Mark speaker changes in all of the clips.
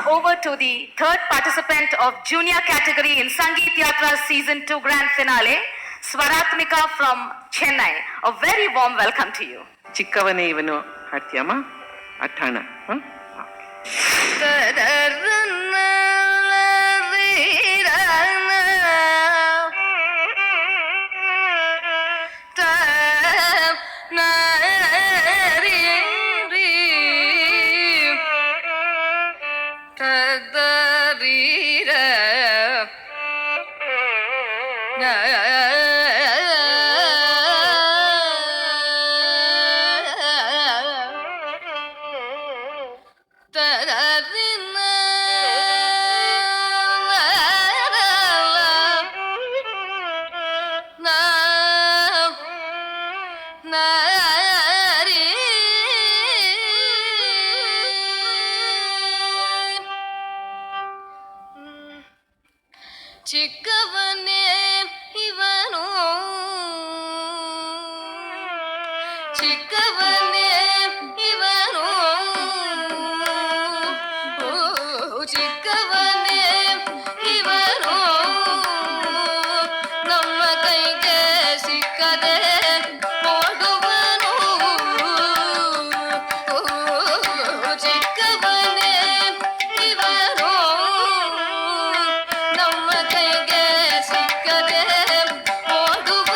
Speaker 1: over to the third participant of junior category in Sangeet Yatra Season 2 Grand Finale, Swaratmika from Chennai. A very warm welcome to you.
Speaker 2: ಚಿಕ್ಕವನೇ ಇವನು ಹಾಡ್ತೀಯಮ್ಮ ಅಠಾಣ
Speaker 3: ಚಿಕ್ಕವನೇ ಇವನು ಚಿಕ್ಕವನೇ ಇವನು ಚಿಕ್ಕವನೇ ಇವನು ನಮ್ಮ ಕೈಗೆ ಸಿಕ್ಕದೆ ಹೋಗುವನು ಚಿಕ್ಕವನೇ ಇವನು ನಮ್ಮ ಕೈಗೆ ಸಿಕ್ಕದೆ ಹೋಗುವ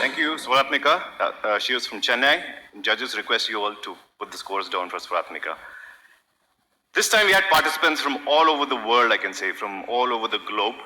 Speaker 4: Thank you, Swaratmika. She was from Chennai. Judges request you all to put the scores down for Swaratmika. This time we had participants from all over the world, I can say, from all over the globe.